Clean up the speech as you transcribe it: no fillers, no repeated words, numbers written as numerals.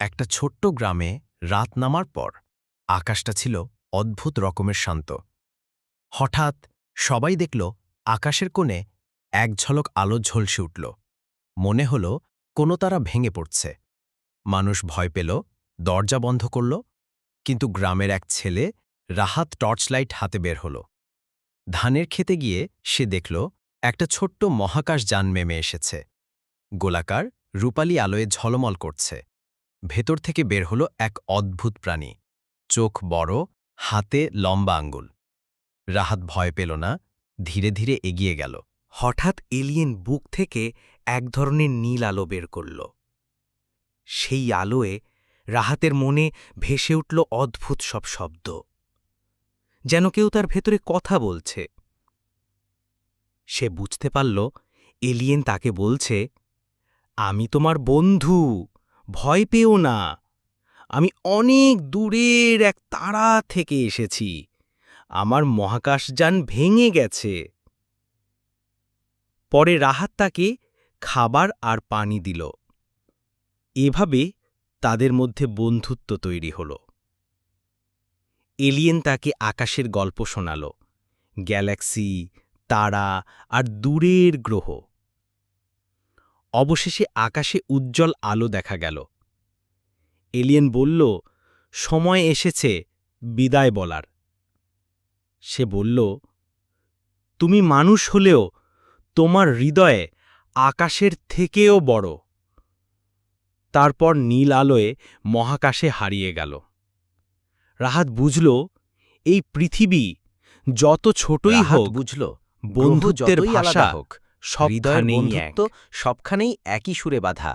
একটা ছোট্ট গ্রামে রাত নামার পর আকাশটা ছিল অদ্ভুত রকমের শান্ত। হঠাৎ সবাই দেখল আকাশের কোণে এক ঝলক আলো ঝলসে উঠল। মনে হল কোনো তারা ভেঙে পড়ছে। মানুষ ভয় পেল, দরজা বন্ধ করল, কিন্তু গ্রামের এক ছেলে রাহাত টর্চলাইট হাতে বের হল। ধানের খেতে গিয়ে সে দেখল একটা ছোট্ট মহাকাশ যান নেমে এসেছে। গোলাকার রূপালী আলোয় ঝলমল করছে। ভেতর থেকে বের হলো এক অদ্ভুত প্রাণী, চোখ বড়, হাতে লম্বা আঙ্গুল। রাহাত ভয় পেল না, ধীরে ধীরে এগিয়ে গেল। হঠাৎ এলিয়েন বুক থেকে এক ধরনের নীল আলো বের করল। সেই আলোয় রাহাতের মনে ভেসে উঠল অদ্ভুত সব শব্দ, যেন কেউ তার ভেতরে কথা বলছে। সে বুঝতে পারল এলিয়েন তাকে বলছে, আমি তোমার বন্ধু, ভয় পেও না। আমি অনেক দূরের এক তারা থেকে এসেছি। আমার মহাকাশযান ভেঙে গেছে। পরে রাহাত তাকে খাবার আর পানি দিল। এভাবে তাদের মধ্যে বন্ধুত্ব তৈরি হল। এলিয়েন তাকে আকাশের গল্প শোনাল, গ্যালাক্সি, তারা আর দূরের গ্রহ। অবশেষে আকাশে উজ্জ্বল আলো দেখা গেল। এলিয়েন বলল, সময় এসেছে বিদায় বলার। সে বলল, তুমি মানুষ হলেও তোমার হৃদয়ে আকাশের থেকেও বড়। তারপর নীল আলোয় মহাকাশে হারিয়ে গেল। রাহাত বুঝল, এই পৃথিবী যত ছোটই রাহাত হোক, বুঝল, বন্ধুত্বের গ্রহ যতই আলাদা ভাষা হোক, হৃদয়ের সবখানেই এক। বন্ধুত্ব সবখানেই একই সুরে বাঁধা।